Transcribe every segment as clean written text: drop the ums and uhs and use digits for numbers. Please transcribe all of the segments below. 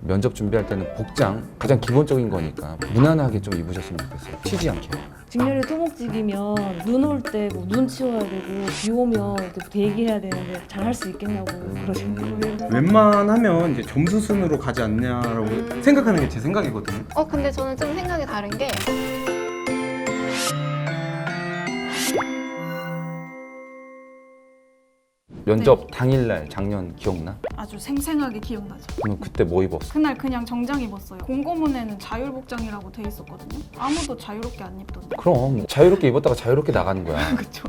면접 준비할 때는 복장 가장 기본적인 거니까 무난하게 좀 입으셨으면 좋겠어요. 튀지 않게. 직렬이 토목직이면 눈 올 때 뭐 눈 치워야 되고 비 오면 이렇게 대기해야 되는데 잘 할 수 있겠냐고 그러시는 거예요. 웬만하면 이제 점수 순으로 가지 않냐라고 생각하는 게 제 생각이거든요. 근데 저는 좀 생각이 다른 게 면접 당일날 작년 기억나? 아주 생생하게 기억나죠. 그럼 그때 뭐 입었어? 그날 그냥 정장 입었어요. 공고문에는 자율복장이라고 돼 있었거든요. 아무도 자유롭게 안 입던데. 그럼 자유롭게 입었다가 자유롭게 나가는 거야. 그쵸.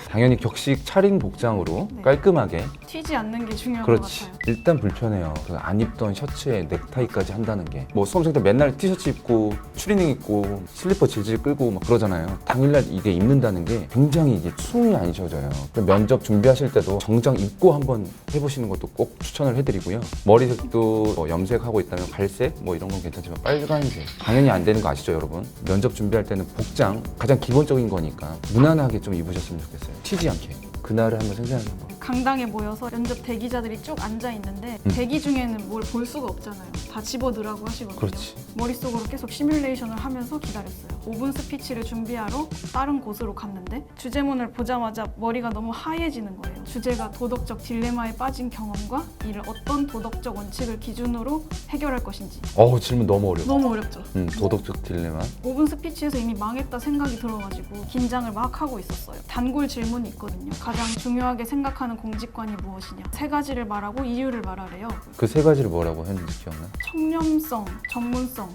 당연히 격식 차린 복장으로 네. 깔끔하게. 튀지 않는 게 중요한 그렇지. 것 같아요. 일단 불편해요. 그 안 입던 셔츠에 넥타이까지 한다는 게. 뭐 수험생들 맨날 티셔츠 입고 추리닝 입고 슬리퍼 질질 끌고 막 그러잖아요. 당일날 이게 입는다는 게 굉장히 이게 숨이 안 쉬어져요. 면접 준비하실 때도 정장 입고 한번 해보시는 것도 꼭 추천을 해드리고요. 머리색도 뭐 염색하고 있다면 갈색 뭐 이런 건 괜찮지만 빨간색 당연히 안 되는 거 아시죠, 여러분? 면접 준비할 때는 복장 가장 기본적인 거니까 무난하게 좀 입으셨으면 좋겠어요. 튀지 않게. 그날을 한번 생생하게 한번. 강당에 모여서 면접 대기자들이 쭉 앉아 있는데 대기 중에는 뭘 볼 수가 없잖아요. 다 집어넣으라고 하시거든요. 그렇지. 머릿속으로 계속 시뮬레이션을 하면서 기다렸어요. 5분 스피치를 준비하러 다른 곳으로 갔는데 주제문을 보자마자 머리가 너무 하얘지는 거예요. 주제가 도덕적 딜레마에 빠진 경험과 이를 어떤 도덕적 원칙을 기준으로 해결할 것인지. 질문 너무 어려워. 너무 어렵죠. 도덕적 딜레마. 5분 스피치에서 이미 망했다 생각이 들어가지고 긴장을 막 하고 있었어요. 단골 질문이 있거든요. 가장 중요하게 생각하는 공직관이 무엇이냐. 3가지를 말하고 이유를 말하래요. 그 3가지를 뭐라고 했는지 기억나? 청렴성, 전문성.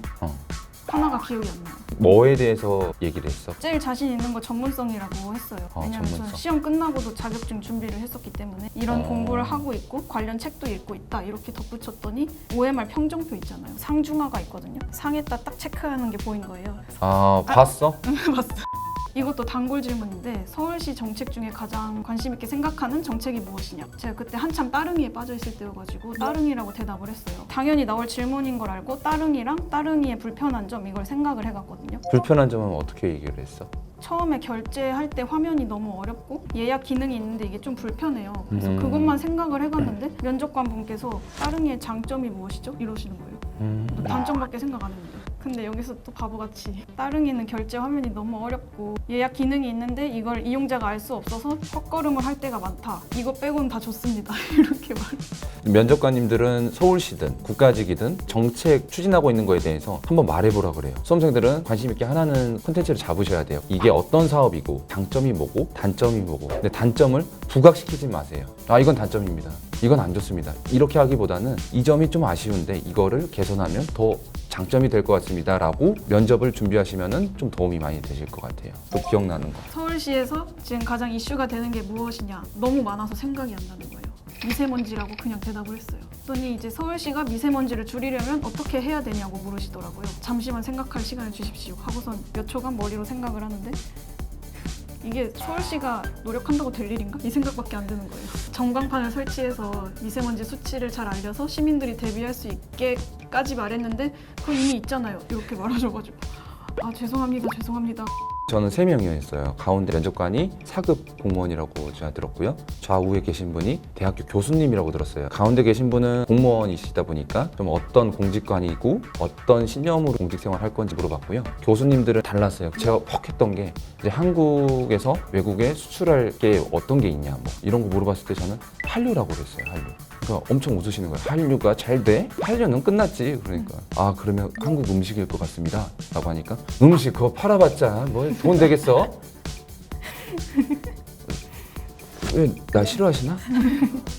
하나가 기억이 안 나요. 뭐에 대해서 얘기를 했어? 제일 자신 있는 거 전문성이라고 했어요. 왜냐면 전문성. 저는 시험 끝나고도 자격증 준비를 했었기 때문에 이런 공부를 하고 있고 관련 책도 읽고 있다 이렇게 덧붙였더니 OMR 평정표 있잖아요. 상중하가 있거든요. 상에다 딱 체크하는 게 보인 거예요. 봤어? 봤어. 이것도 단골 질문인데 서울시 정책 중에 가장 관심 있게 생각하는 정책이 무엇이냐. 제가 그때 한참 따릉이에 빠져 있을 때여가지고 따릉이라고 대답을 했어요. 당연히 나올 질문인 걸 알고 따릉이랑 따릉이의 불편한 점 이걸 생각을 해갔거든요. 불편한 점은 어떻게 얘기를 했어? 처음에 결제할 때 화면이 너무 어렵고 예약 기능이 있는데 이게 좀 불편해요. 그래서 그것만 생각을 해갔는데 면접관 분께서 따릉이의 장점이 무엇이죠? 이러시는 거예요. 단점밖에 생각 안 했는데. 근데 여기서 또 바보같이 따릉이는 결제 화면이 너무 어렵고 예약 기능이 있는데 이걸 이용자가 알 수 없어서 헛걸음을 할 때가 많다. 이거 빼고는 다 좋습니다. 이렇게 면접관님들은 서울시든 국가직이든 정책 추진하고 있는 거에 대해서 한번 말해보라 그래요. 수험생들은 관심 있게 하나는 콘텐츠를 잡으셔야 돼요. 이게 어떤 사업이고 장점이 뭐고 단점이 뭐고. 근데 단점을 부각시키지 마세요. 이건 단점입니다. 이건 안 좋습니다. 이렇게 하기보다는 이 점이 좀 아쉬운데 이거를 개선하면 더 장점이 될 것 같습니다 라고 면접을 준비하시면 좀 도움이 많이 되실 것 같아요. 또 기억나는 거. 서울시에서 지금 가장 이슈가 되는 게 무엇이냐. 너무 많아서 생각이 안 나는 거예요. 미세먼지라고 그냥 대답을 했어요. 그랬더니 이제 서울시가 미세먼지를 줄이려면 어떻게 해야 되냐고 물으시더라고요. 잠시만 생각할 시간을 주십시오 하고선 몇 초간 머리로 생각을 하는데 이게 서울시가 노력한다고 될 일인가? 이 생각밖에 안 드는 거예요. 전광판을 설치해서 미세먼지 수치를 잘 알려서 시민들이 대비할 수 있게까지 말했는데 그거 이미 있잖아요. 이렇게 말하셔가지고 죄송합니다. 저는 3명이었어요. 가운데 면접관이 4급 공무원이라고 제가 들었고요. 좌우에 계신 분이 대학교 교수님이라고 들었어요. 가운데 계신 분은 공무원이시다 보니까 좀 어떤 공직관이고 어떤 신념으로 공직생활 할 건지 물어봤고요. 교수님들은 달랐어요. 제가 퍽 했던 게 이제 한국에서 외국에 수출할 게 어떤 게 있냐 뭐 이런 거 물어봤을 때 저는 한류라고 그랬어요. 한류. 그러니까 엄청 웃으시는 거예요. 한류가 잘 돼? 8년은 끝났지. 그러니까 그러면 한국 음식일 것 같습니다 라고 하니까 음식 그거 팔아봤자 뭐 돈 되겠어? 왜 나 싫어하시나?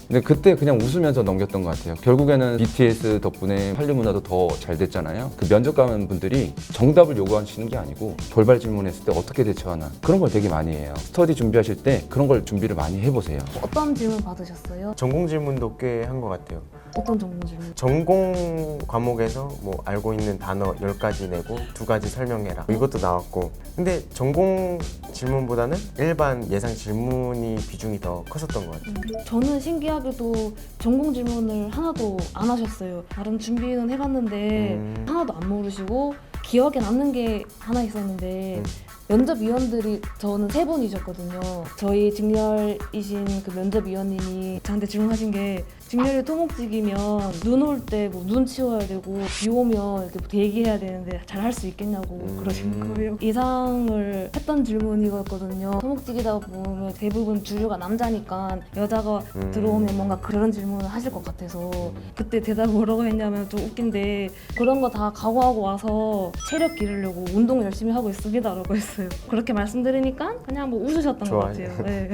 근데 그때 그냥 웃으면서 넘겼던 것 같아요. 결국에는 BTS 덕분에 한류 문화도 더 잘 됐잖아요. 그 면접관 분들이 정답을 요구하시는 게 아니고 돌발 질문했을 때 어떻게 대처하나 그런 걸 되게 많이 해요. 스터디 준비하실 때 그런 걸 준비를 많이 해보세요. 어떤 질문 받으셨어요? 전공 질문도 꽤 한 것 같아요. 어떤 전공 질문? 전공 과목에서 뭐 알고 있는 단어 10가지 내고 2가지 설명해라 이것도 나왔고 근데 전공 질문보다는 일반 예상 질문이 비중이 더 컸었던 것 같아요. 저는 신기하게도 전공 질문을 하나도 안 하셨어요. 다른 준비는 해봤는데 하나도 안 모르시고 기억에 남는 게 하나 있었는데 면접위원들이 저는 3분이셨거든요. 저희 직렬이신 그 면접위원님이 저한테 질문하신 게 직렬이 토목직이면 눈 올 때 뭐 눈 치워야 되고 비 오면 이렇게 대기해야 되는데 잘 할 수 있겠냐고 그러신 거예요. 이상을 했던 질문이었거든요. 토목직이다 보면 대부분 주류가 남자니까 여자가 들어오면 뭔가 그런 질문을 하실 것 같아서 그때 대답 뭐라고 했냐면 좀 웃긴데 그런 거 다 각오하고 와서 체력 기르려고 운동 열심히 하고 있습니다라고 했어요. 그렇게 말씀드리니까 그냥 뭐 웃으셨던 것 좋아요. 같아요. 네.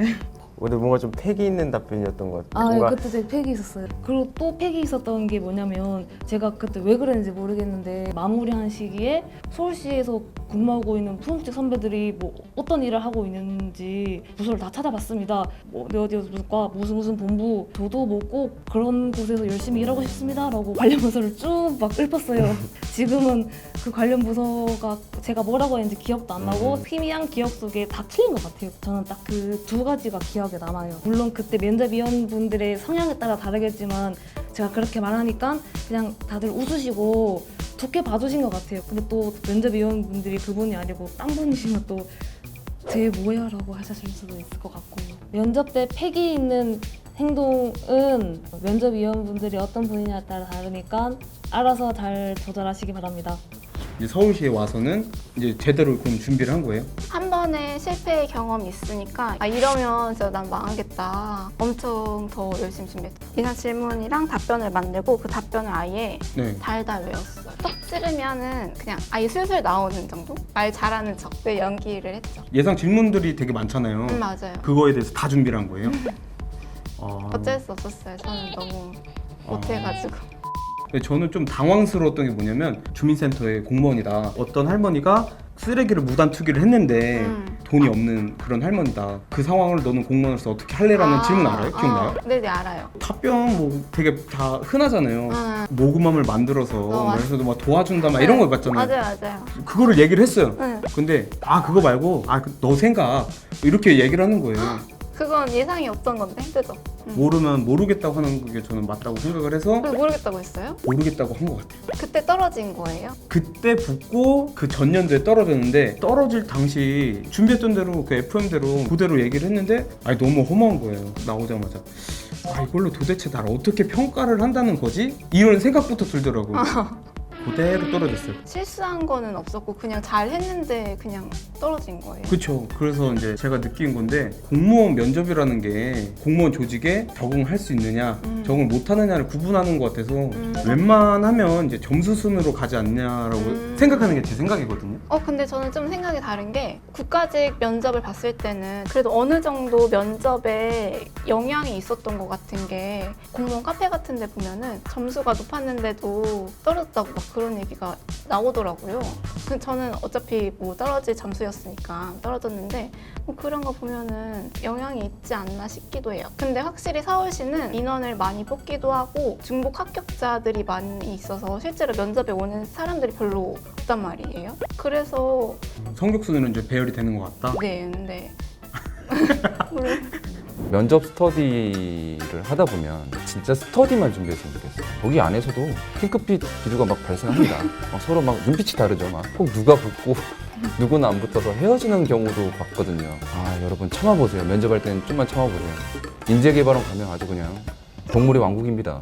근데 뭔가 좀 패기 있는 답변이었던 것 같아요. 아, 네, 뭔가 그때 되게 팩이 있었어요. 그리고 또 팩이 있었던 게 뭐냐면 제가 그때 왜 그랬는지 모르겠는데 마무리한 시기에 서울시에서 근무하고 있는 토목직 선배들이 뭐 어떤 일을 하고 있는지 부서를 다 찾아봤습니다. 뭐 어디 과 무슨 본부 저도 뭐 꼭 그런 곳에서 열심히 일하고 싶습니다라고 관련 부서를 쭉 막 읊었어요. 지금은 그 관련 부서가 제가 뭐라고 했는지 기억도 안 나고 희미한 기억 속에 다 틀린 것 같아요. 저는 딱 그 두 가지가 기억에 남아요. 물론 그때 면접위원분들의 성향에 따라 다르겠지만 제가 그렇게 말하니까 그냥 다들 웃으시고 좋게 봐주신 것 같아요. 근데 또 면접위원분들이 그분이 아니고 딴 분이시면 또 쟤 뭐야? 라고 하실 수도 있을 것 같고 면접 때 패기 있는 행동은 면접위원분들이 어떤 분이냐에 따라 다르니까 알아서 잘 조절하시기 바랍니다. 이제 서울시에 와서는 이제 제대로 그럼 준비를 한 거예요? 한 번의 실패 경험이 있으니까 아 이러면 진짜 난 망하겠다. 엄청 더 열심히 준비했어요. 이상 질문이랑 답변을 만들고 그 답변을 아예 네. 달달 외웠어요. 떡 찌르면은 그냥 아예 슬슬 나오는 정도? 말 잘하는 척. 그 연기를 했죠. 예상 질문들이 되게 많잖아요. 맞아요. 그거에 대해서 다 준비를 한 거예요? 어쩔 수 없었어요. 저는 너무 못해가지고. 근데 저는 좀 당황스러웠던 게 뭐냐면 주민센터의 공무원이다. 어떤 할머니가 쓰레기를 무단 투기를 했는데 돈이 없는 그런 할머니다. 그 상황을 너는 공무원으로서 어떻게 할래라는 질문 알아요? 기억나요? 네네 알아요. 답변 뭐 되게 다 흔하잖아요. 모금함을 만들어서 맞아. 그래서 막 도와준다 막 이런 거 봤잖아요. 맞아요. 그거를 얘기를 했어요. 네. 근데 그거 말고 너 생각 이렇게 얘기를 하는 거예요. 그건 예상이 없던 건데 그죠? 모르면 모르겠다고 하는 게 저는 맞다고 생각을 해서 그래서 모르겠다고 했어요? 모르겠다고 한 것 같아요. 그때 떨어진 거예요? 그때 붙고 그 전년도에 떨어졌는데 떨어질 당시 준비했던 대로 그 FM대로 그대로 얘기를 했는데 너무 허무한 거예요. 나오자마자 이걸로 도대체 나를 어떻게 평가를 한다는 거지? 이런 생각부터 들더라고요. 그대로 떨어졌어요. 실수한 거는 없었고 그냥 잘 했는데 그냥 떨어진 거예요. 그렇죠. 그래서 이제 제가 느낀 건데 공무원 면접이라는 게 공무원 조직에 적응할 수 있느냐, 적응을 못하느냐를 구분하는 것 같아서 웬만하면 이제 점수 순으로 가지 않냐라고 생각하는 게 제 생각이거든요. 근데 저는 좀 생각이 다른 게 국가직 면접을 봤을 때는 그래도 어느 정도 면접에 영향이 있었던 것 같은 게 공무원 카페 같은 데 보면은 점수가 높았는데도 떨어졌다고 막 그런 얘기가 나오더라고요. 근데 저는 어차피 뭐 떨어질 점수였으니까 떨어졌는데 뭐 그런 거 보면은 영향이 있지 않나 싶기도 해요. 근데 확실히 서울시는 인원을 많이 뽑기도 하고 중복 합격자들이 많이 있어서 실제로 면접에 오는 사람들이 별로 없단 말이에요. 그래서 성적 순으로 이제 배열이 되는 것 같다. 네, 근데 면접 스터디를 하다 보면 진짜 스터디만 준비했으면 좋겠어요. 거기 안에서도 핑크빛 기류가 막 발생합니다. 서로 막 눈빛이 다르죠. 꼭 누가 붙고 누구는 안 붙어서 헤어지는 경우도 봤거든요. 여러분 참아보세요. 면접할 때는 좀만 참아보세요. 인재개발원 가면 아주 그냥 동물의 왕국입니다.